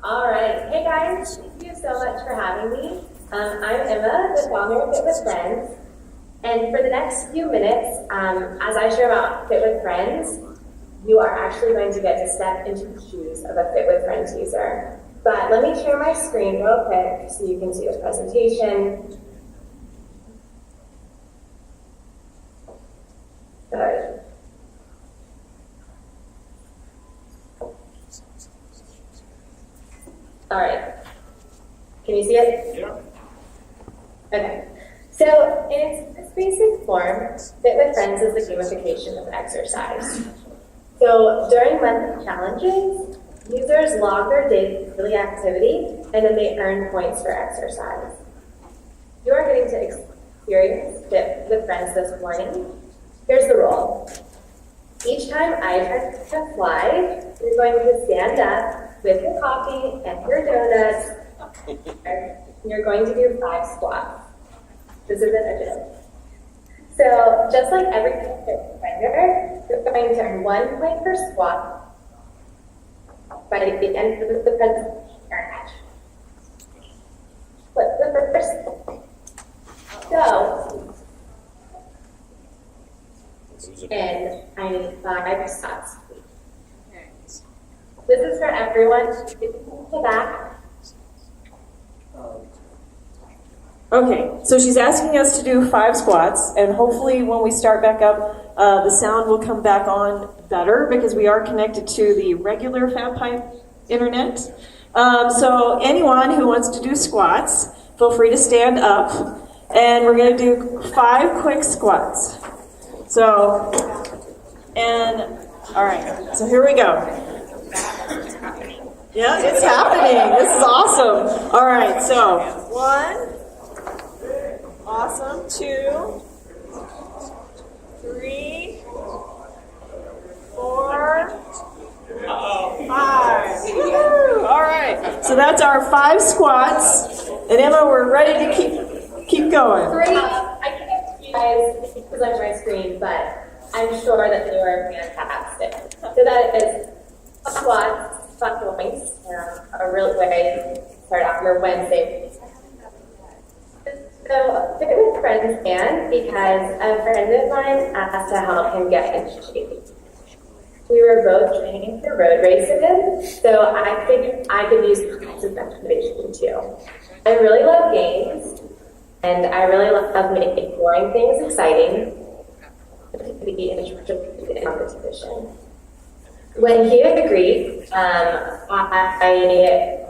All right. Hey guys, thank you so much for having me. I'm Emma, the founder of Fit with Friends. And for the next few minutes, as I share about Fit with Friends, you are actually going to get to step into the shoes of a Fit with Friends user. But let me share my screen real quick so you can see the presentation. Good. All right. Can you see it? Yeah. Okay. So in its basic form, Fit with Friends is the gamification of exercise. So during monthly challenges, users log their daily activity and then they earn points for exercise. You are getting to experience Fit with Friends this morning. Here's the rule. Each time I try to fly, you're going to stand up with your coffee and your donuts. You're going to do 5 squats. This isn't a joke. So just like every defender, you're going to earn 1 point per squat by the end of the presentation. What's the first? So, and I need 5 squats. This is for everyone. To back. Okay, so she's asking us to do 5 squats, and hopefully when we start back up, the sound will come back on better because we are connected to the regular FatPipe internet. So anyone who wants to do squats, feel free to stand up, and we're going to do 5 quick squats. So, all right, so here we go. Yeah, it's happening. This is awesome. All right, so 1. Awesome. 2, 3, 4, 5. Woo-hoo. All right. So that's our 5 squats. And Emma, we're ready to keep going. Great. I can't see you guys because I'm my screen, but I'm sure that they were fantastic. So that is squats, 5 points, a real way to start off your Wednesday. So Fit with Friends began because a friend of mine asked to help him get in shape. We were both training for road races, so I figured I could use some motivation too. I really love games, and I really love making boring things exciting to be interested in competition. When he agreed, I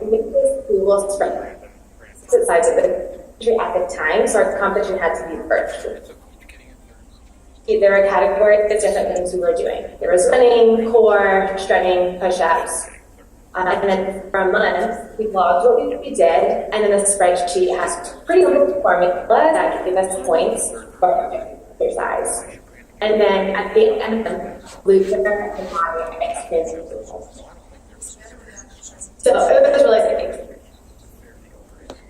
made this Google spreadsheet the size of the at the time, so our competition had to be virtual. There were categories of different things we were doing. There was running, core, stretching, push-ups. And then for a month, we logged what we did, and then the spreadsheet has pretty simple formula that gave us points for exercise. And then at the end of the loser and my experience. So it was really exciting.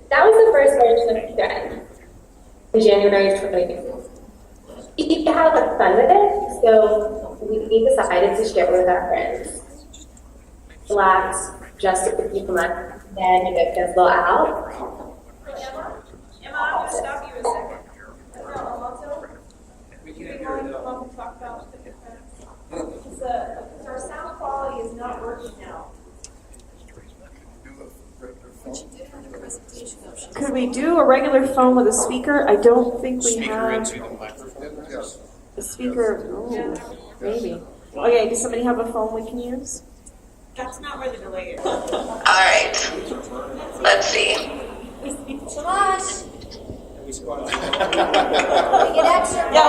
That was the first version of Trend in January 2020. We had a lot of fun with it, so we decided to share it with our friends. Relax, just a few months, then you get fizzle out. Emma, I'm going to stop you a second. Also, do you want to talk about the difference? Because our sound quality is not working now. Could we do a regular phone with a speaker? I don't think we have a speaker. Oh, maybe. Okay, does somebody have a phone we can use? That's not where the delay is. All right. Let's see. Yeah,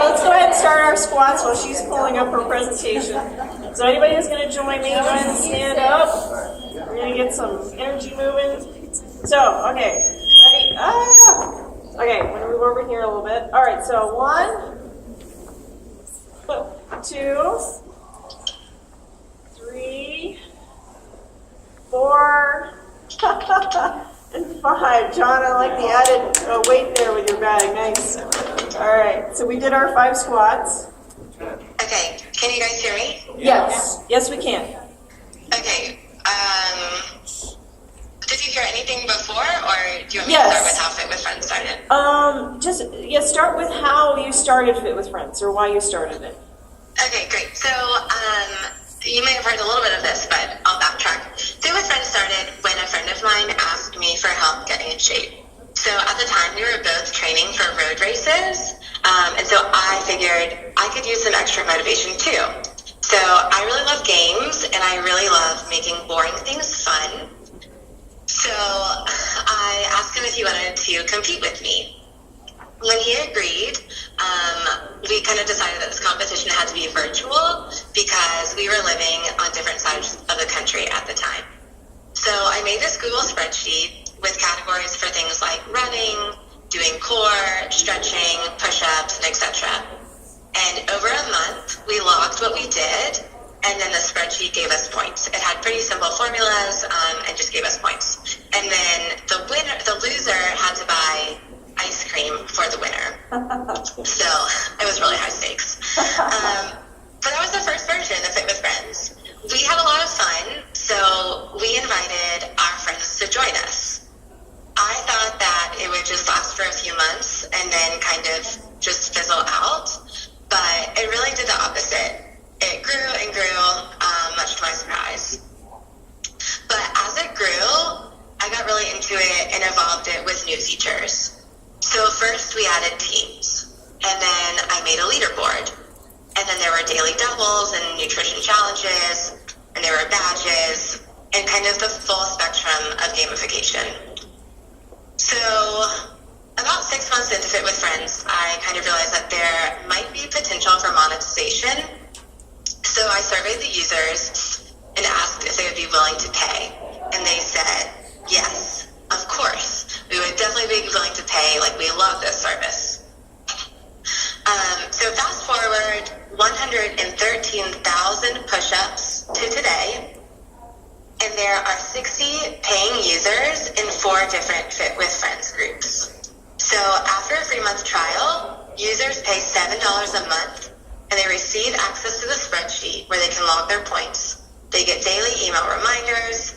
let's go ahead and start our squats while she's pulling up her presentation. So anybody who's going to join me, go ahead and stand up. We're going to get some energy moving. So, okay, ready? Okay, I'm going to move over here a little bit. All right, so 1, 2, 3, 4, and 5. John, I like the added weight there with your bag. Nice. All right, so we did our 5 squats. Okay, can you guys hear me? Yes. Yes, we can. Okay, Did you hear anything before, or do you want me Yes. to start with how Fit with Friends started? Start with how you started Fit with Friends, or why you started it. Okay, great. So, you may have heard a little bit of this, but I'll backtrack. Fit with Friends started when a friend of mine asked me for help getting in shape. So at the time, we were both training for road races, and so I figured I could use some extra motivation too. So I really love games, and I really love making boring things fun. So I asked him if he wanted to compete with me. When he agreed, we kind of decided that this competition had to be virtual because we were living on different sides of the country at the time. So I made this Google spreadsheet with categories for things like running, doing core, stretching, push-ups, and etc. And over a month, we logged what we did, and then the spreadsheet gave us points. It had pretty simple formulas and just gave us points. And then the loser had to buy ice cream for the winner. So it was really high stakes. But that was the first version of Fit with Friends. We had a lot of fun, so we invited our friends to join us. I thought that it would just last for a few months and then kind of just fizzle out, but it really did the opposite. It grew and grew, much to my surprise. But as it grew, I got really into it and evolved it with new features. So first we added teams, and then I made a leaderboard. And then there were daily doubles and nutrition challenges, and there were badges, and kind of the full spectrum of gamification. So about 6 months into Fit with Friends, I kind of realized that there might be potential for monetization. So I surveyed the users and asked if they would be willing to pay. And they said, yes, of course. We would definitely be willing to pay. Like, we love this service. So fast forward 113,000 push-ups to today, and there are 60 paying users in 4 different Fit with Friends groups. So after a 3-month trial, users pay $7 a month, and they receive access to the spreadsheet where they can log their points. They get daily email reminders,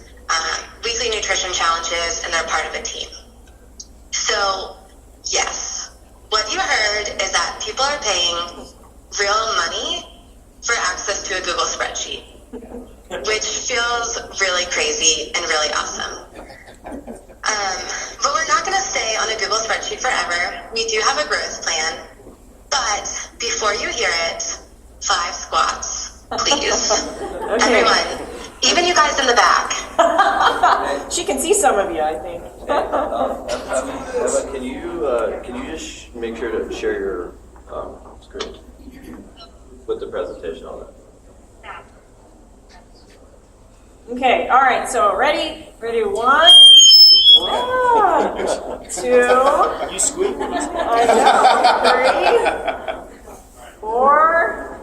weekly nutrition challenges, and they're part of a team. So, yes, what you heard is that people are paying real money for access to a Google spreadsheet, which feels really crazy and really awesome. But we're not going to stay on a Google spreadsheet forever. We do have a growth plan, but before you hear it, 5 squats, please. Okay. Everyone, even you guys in the back. She can see some of you, I think. Emma, can you just make sure to share your screen with the presentation on it? Okay, all right, so ready? Ready, 1, 2, You squeak. I know, 3, 4,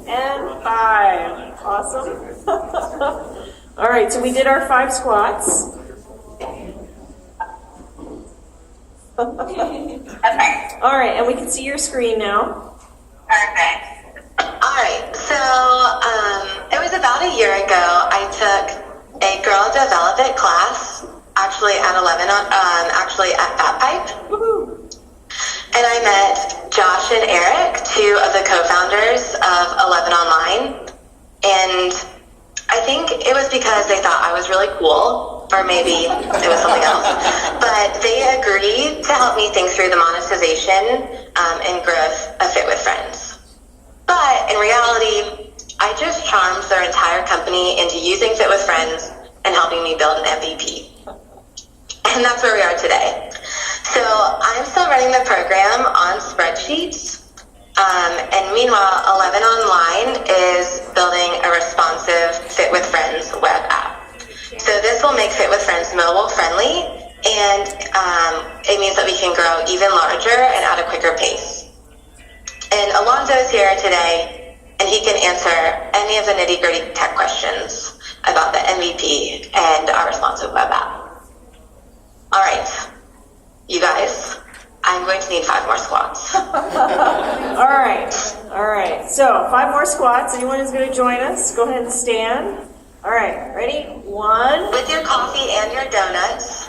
and 5. Awesome. All right, so we did our 5 squats. All right, and we can see your screen now. Perfect. All right, so it was about a year ago. I took a girl development class, actually at 11, actually at Fat Pipe. Woohoo. And I met Josh and Eric, 2 of the co-founders of 11 Online. And I think it was because they thought I was really cool, or maybe it was something else. But they agreed to help me think through the monetization and growth of Fit with Friends. But in reality, I just charmed their entire company into using Fit with Friends and helping me build an MVP. And that's where we are today. So I'm still running the program on spreadsheets. And meanwhile, 11 Online is building a responsive Fit with Friends web app. So this will make Fit with Friends mobile friendly, and it means that we can grow even larger and at a quicker pace. And Alonzo is here today, and he can answer any of the nitty-gritty tech questions about the MVP and our responsive web app. All right, you guys, I'm going to need 5 more squats. All right. So 5 more squats. Anyone who's going to join us, go ahead and stand. All right, ready? 1. With your coffee and your donuts.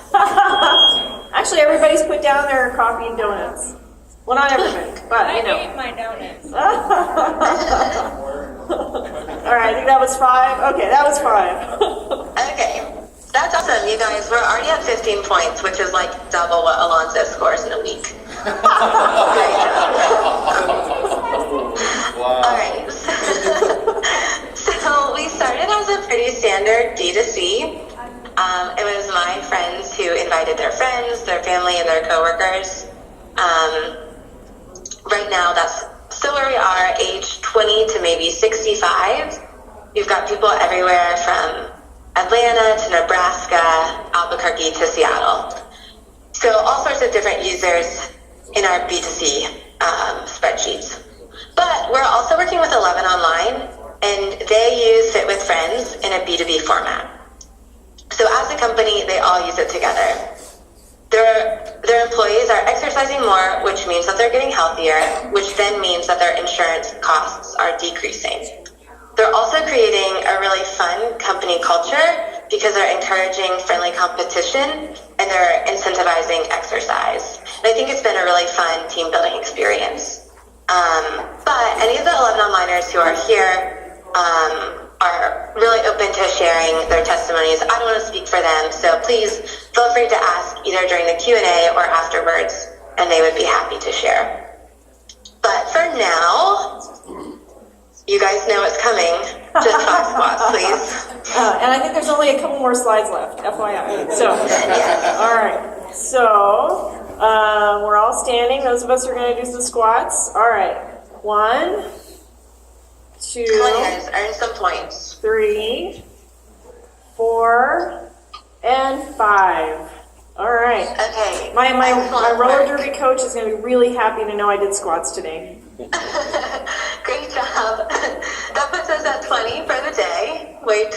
Actually, everybody's put down their coffee and donuts. Well, not everybody, but I you know. ate my donuts. All right, I think that was 5. Okay, that was 5. Okay. That's awesome, you guys. We're already at 15 points, which is like double what Alonso scores in a week. Great job. All right. So we started as a pretty standard D2C. It was my friends who invited their friends, their family, and their coworkers. Right now, that's still where we are, age 20 to maybe 65. You've got people everywhere from Atlanta to Nebraska, Albuquerque to Seattle. So all sorts of different users in our B2C spreadsheets. But we're also working with 11 Online, and they use Fit with Friends in a B2B format. So as a company, they all use it together. Their employees are exercising more, which means that they're getting healthier, which then means that their insurance costs are decreasing. They're also creating a really fun company culture because they're encouraging friendly competition and they're incentivizing exercise. And I think it's been a really fun team building experience. But any of the 11 onliners who are here are really open to sharing their testimonies. I don't want to speak for them, so please feel free to ask either during the Q&A or afterwards, and they would be happy to share. But for now, you guys know what's coming. Just 5 squats, please. And I think there's only a couple more slides left, FYI. So, Yes. all right. So, we're all standing. Those of us who are going to do some squats. All right. 1, 2, Come on, you guys, earn some points. 3, 4, and 5. All right. Okay. My Excellent roller work. derby coach is going to be really happy to know I did squats today. Great job. That puts us at 20 for the day. 20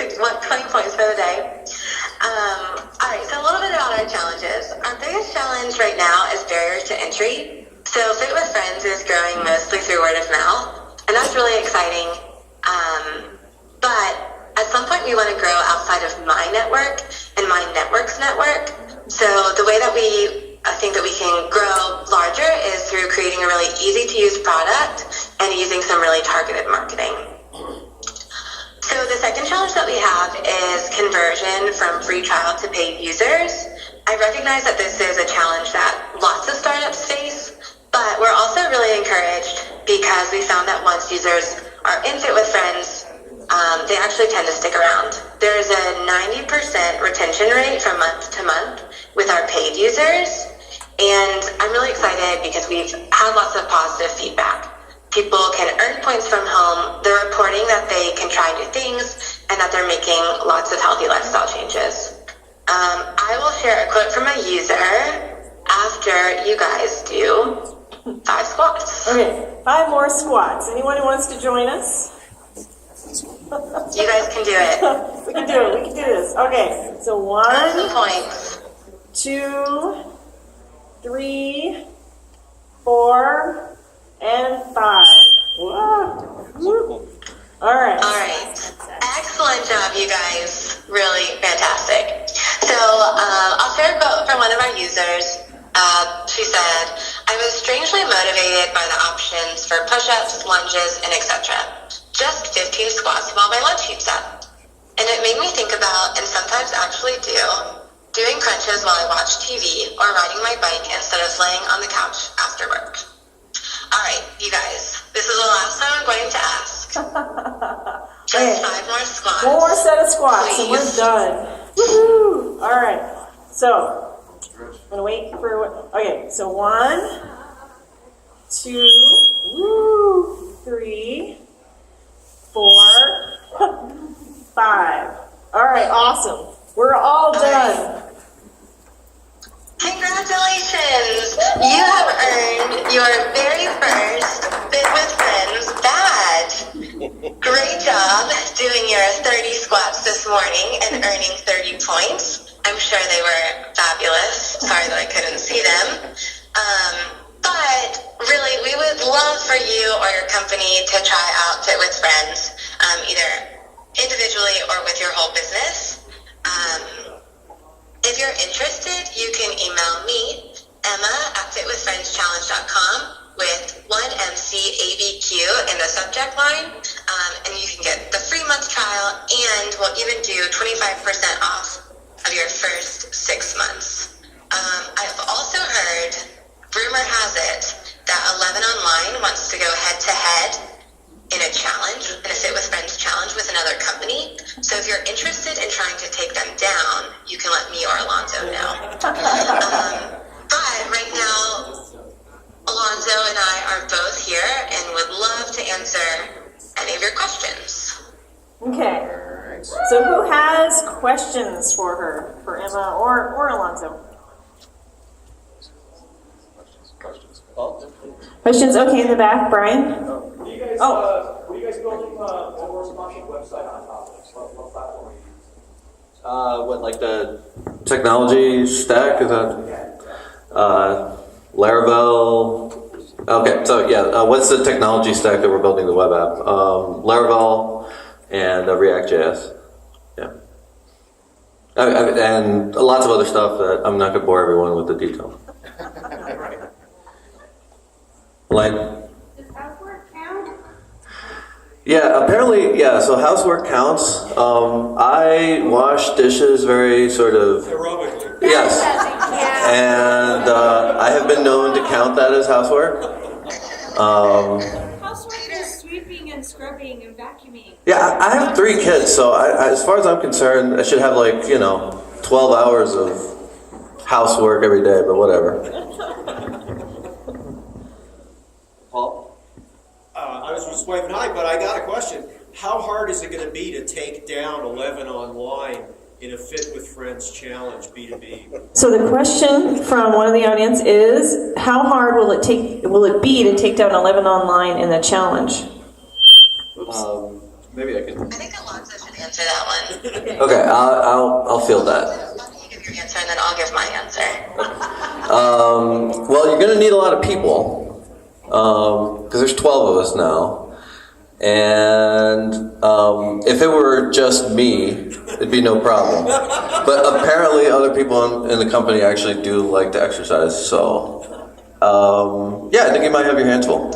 points for the day. All right, so a little bit about our challenges. Our biggest challenge right now is barriers to entry. So Fit with Friends is growing mostly through word of mouth, and that's really exciting. But at some point we want to grow outside of my network and my network's network. So the way that I think that we can grow larger is through creating a really easy to use product and using some really targeted marketing. So the second challenge that we have is conversion from free trial to paid users. I recognize that this is a challenge that lots of startups face, but we're also really encouraged because we found that once users are in Fit with Friends, they actually tend to stick around. There's a 90% retention rate from month to month with our paid users. And I'm really excited because we've had lots of positive feedback. People can earn points from home. They're reporting that they can try new things and that they're making lots of healthy lifestyle changes. I will share a quote from a user after you guys do 5 squats. Okay, 5 more squats. Anyone who wants to join us? You guys can do it. We can do it. We can do this. Okay, so Earn 1, some points. 2, 3, 4, and 5. Whoa. Woo. All right. All right. Excellent job, you guys. Really fantastic. So I'll share a quote from one of our users. She said, "I was strangely motivated by the options for push-ups, lunges, and etc. Just 15 squats while my lunch heats up. And it made me think about, and sometimes actually do, doing crunches while I watch TV or riding my bike instead of laying on the couch after work." All right, you guys, this is the last time I'm going to ask. Just 5 more squats. 1 more set of squats, and we're Please. done. Woohoo! All right. So, I'm gonna wait for. Okay. So 1, 2, 3, 4, 5. All right. Awesome. We're all done. Congratulations! You have earned your very first Fit with Friends badge. Great job doing your 30 squats this morning and earning 30 points. I'm sure they were fabulous. Sorry that I couldn't see them. But really, we would love for you or your company to try out Fit with Friends, either individually or with your whole business. If you're interested, you can email me, Emma@fitwithfriendschallenge.com with 1MCABQ in the subject line, and you can get the free month trial, and we'll even do 25% off of your first 6 months. I've also heard, rumor has it, that 11 Online wants to go head-to-head in a challenge, in a Fit with Friends challenge with another company. So if you're interested in trying to take them down, you can let me or Alonzo know. But right now, Alonzo and I are both here and would love to answer any of your questions. Okay. So who has questions for her, for Emma or Alonzo? Questions? Okay, in the back, Brian. Were you guys building a more responsive website on top of this? What platform are you using? What, like the technology stack? Is that Laravel? Okay, so yeah, what's the technology stack that we're building the web app? Laravel and React.js. Yeah. And lots of other stuff that I'm not going to bore everyone with the detail. Elaine? Does housework count? Yeah, apparently, yeah, so housework counts. I wash dishes very sort of... Aerobically. Yes. And I have been known to count that as housework. Housework is sweeping and scrubbing and vacuuming. Yeah, I have 3 kids, so as far as I'm concerned, I should have 12 hours of housework every day, but whatever. Paul? I was just waving hi, but I got a question. How hard is it going to be to take down 11 Online in a Fit with Friends challenge, B2B? So the question from one of the audience is, how hard will it be to take down 11 Online in the challenge? Maybe I can... I think Alonzo should answer that one. Okay, I'll field that. Why don't you give your answer and then I'll give my answer. Well, you're going to need a lot of people. Because there's 12 of us now. And if it were just me, it'd be no problem. But apparently other people in the company actually do like to exercise, so yeah, I think you might have your hands full.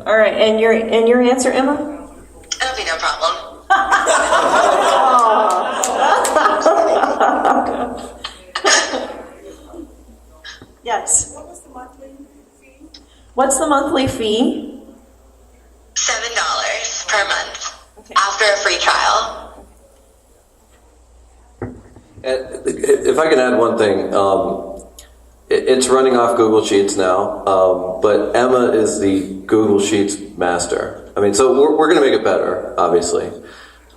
All right, and your answer, Emma? It'll be no problem. Yes. What was the monthly fee? What's the monthly fee? $7 per month Okay. after a free trial. And if I can add one thing, it's running off Google Sheets now, but Emma is the Google Sheets master. I mean, so we're going to make it better, obviously.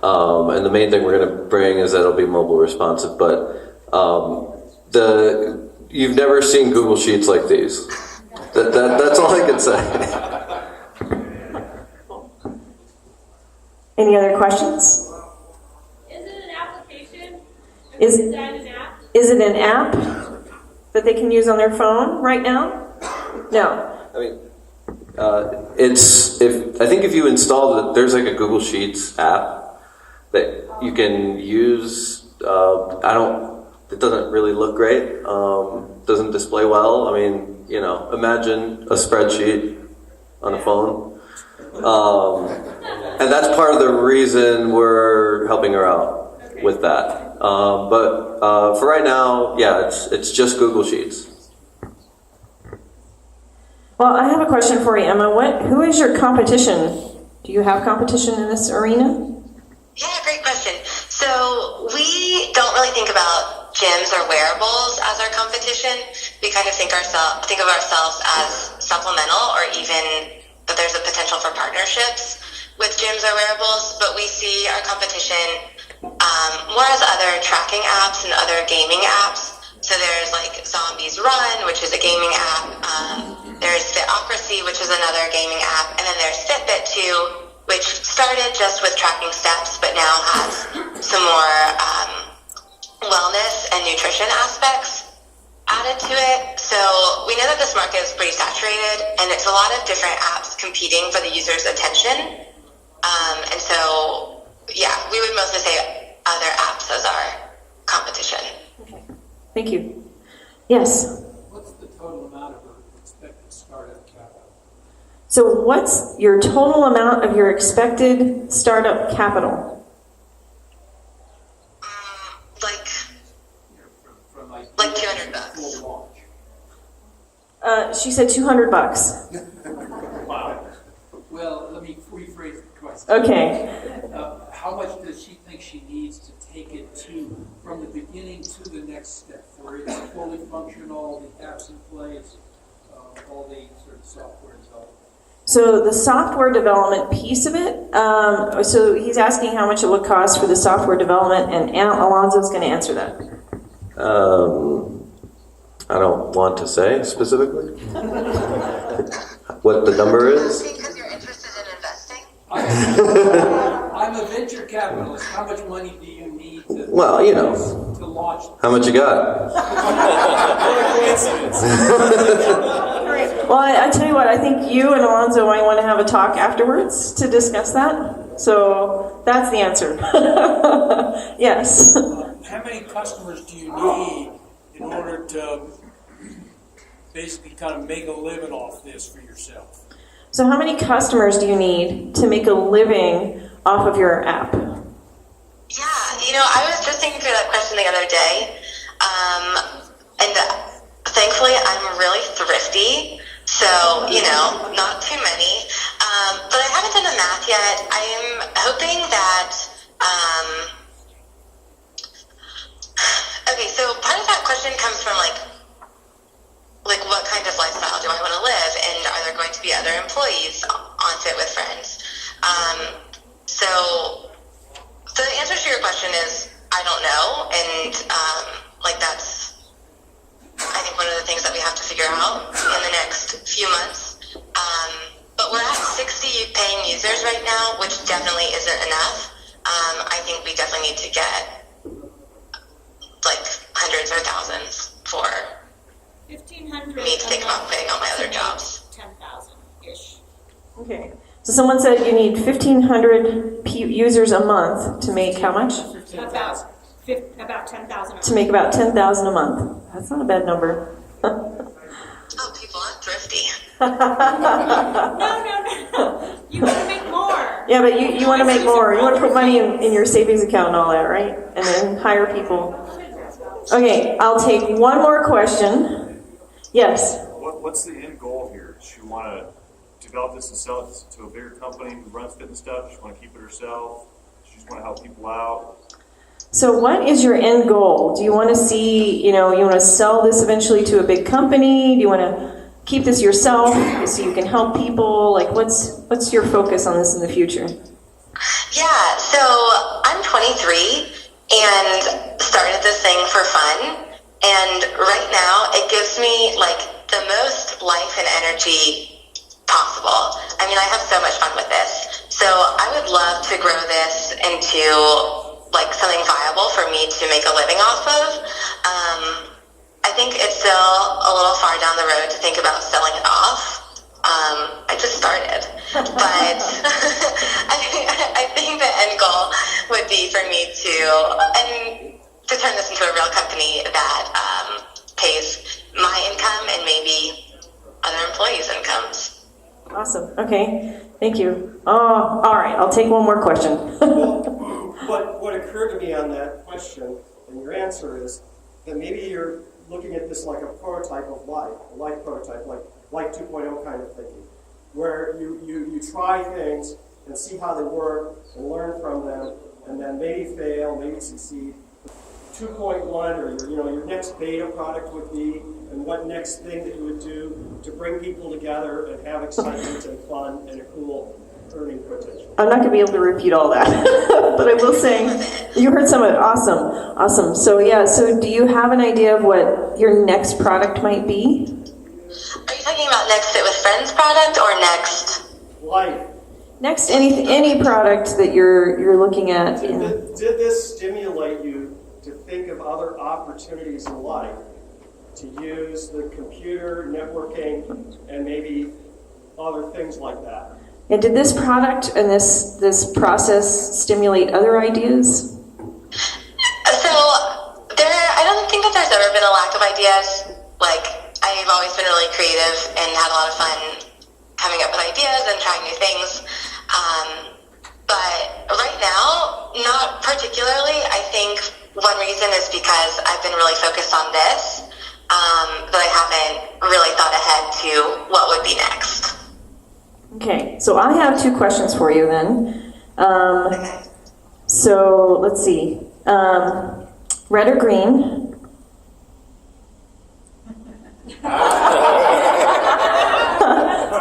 And the main thing we're going to bring is that it'll be mobile responsive, but you've never seen Google Sheets like these. That's all I can say. Any other questions? Is it an application? Is that an app? it an app that they can use on their phone right now? No. I mean, I think if you install it, there's like a Google Sheets app that you can use. It doesn't really look great. Doesn't display well. I mean, imagine a spreadsheet on a phone. And that's part of the reason we're helping her out with that. But for right now, yeah, it's just Google Sheets. Well, I have a question for you, Emma. Who is your competition? Do you have competition in this arena? Yeah, great question. So we don't really think about gyms or wearables as our competition. We kind of think of ourselves as supplemental, or even that there's a potential for partnerships with gyms or wearables. But we see our competition more as other tracking apps and other gaming apps. So there's like Zombies Run, which is a gaming app. There's Fitocracy, which is another gaming app. And then there's Fitbit too, which started just with tracking steps, but now has some more wellness and nutrition aspects added to it. So we know that this market is pretty saturated, and it's a lot of different apps competing for the user's attention. And so, yeah, we would mostly say other apps as our competition. Okay. Thank you. Yes. What's the total amount of expected startup capital? So what's your total amount of your expected startup capital? Like $200. Full launch. She said $200. Wow. Well, let me rephrase the question. Okay. How much does she think she needs to take it to, from the beginning to the next step, where it's fully functional, the apps in place, all the sort of software development? So the software development piece of it, so he's asking how much it would cost for the software development, and Alonzo's going to answer that. I don't want to say specifically what the number is. Because you're interested in investing? I'm a venture capitalist. How much money do you need to, Well, you know, to launch? how much you got? Well, I tell you what, I think you and Alonzo might want to have a talk afterwards to discuss that. So that's the answer. Yes. How many customers do you need in order to basically kind of make a living off this for yourself? So how many customers do you need to make a living off of your app? Yeah, I was just thinking through that question the other day, and thankfully I'm really thrifty, so, not too many, but I haven't done the math yet. I am hoping that, okay, so part of that question comes from like what kind of lifestyle do I want to live, and are there going to be other employees on Fit with Friends? So the answer to your question is I don't know, and that's I think one of the things that we have to figure out in the next few months. But we're at 60 paying users right now, which definitely isn't enough. I think we definitely need to get like hundreds or thousands for 1,500. me to think about quitting all my other jobs. 10,000-ish. Okay. So someone said you need 1,500 users a month to make how much? About 10,000. To make about 10,000 a month. That's not a bad number. Oh, people are thrifty. No. You want to make more. Yeah, but you want to make more. You want to put money in your savings account and all that, right? And then hire people. Okay, I'll take one more question. Yes? What's the end goal here? Does she want to develop this and sell it to a bigger company who runs fitness stuff? Does she want to keep it herself? Does she just want to help people out? So what is your end goal? Do you want to see, you want to sell this eventually to a big company? Do you want to keep this yourself so you can help people? Like, what's your focus on this in the future? Yeah, so I'm 23 and started this thing for fun. And right now it gives me like the most life and energy possible. I mean, I have so much fun with this. So I would love to grow this into like something viable for me to make a living off of. I think it's still a little far down the road to think about selling it off. I just started, but I think the end goal would be for me to turn this into a real company that pays my income and maybe other employees' incomes. Awesome. Okay. Thank you. All right. I'll take one more question. What occurred to me on that question and your answer is that maybe you're looking at this like a prototype of life, a life prototype, like Life 2.0 kind of thinking, where you try things and see how they work and learn from them, and then maybe fail, maybe succeed. 2.1 or your next beta product would be, and what next thing that you would do to bring people together and have excitement and fun and a cool earning potential. I'm not going to be able to repeat all that, but I will say you heard some of it. Awesome. So do you have an idea of what your next product might be? Are you talking about next Fit with Friends product or next? Life. Next, any product that you're looking at. Did this stimulate you to think of other opportunities in life to use the computer, networking, and maybe other things like that? And did this product and this process stimulate other ideas? So I don't think that there's ever been a lack of ideas. Like, I've always been really creative and had a lot of fun coming up with ideas and trying new things. But right now, not particularly. I think one reason is because I've been really focused on this, that I haven't really thought ahead to what would be next. Okay, so I have 2 questions for you then. So let's see. Red or green?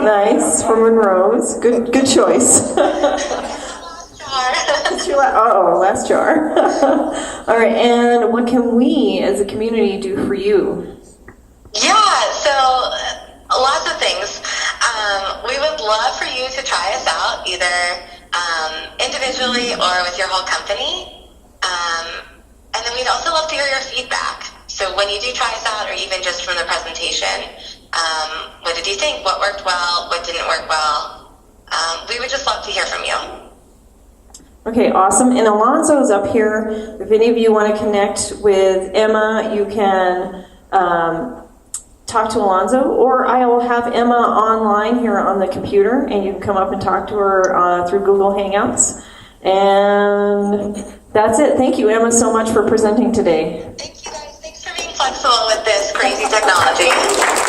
Nice, from Monroe's. Good choice. Last jar. All right, and what can we as a community do for you? Yeah, so lots of things. We would love for you to try us out, either individually or with your whole company. And then we'd also love to hear your feedback. So when you do try us out, or even just from the presentation, what did you think? What worked well? What didn't work well? We would just love to hear from you. Okay, awesome. And Alonzo's up here. If any of you want to connect with Emma, you can talk to Alonzo, or I will have Emma online here on the computer, and you can come up and talk to her through Google Hangouts. And that's it. Thank you, Emma, so much for presenting today. Thank you guys. Thanks for being flexible with this crazy technology.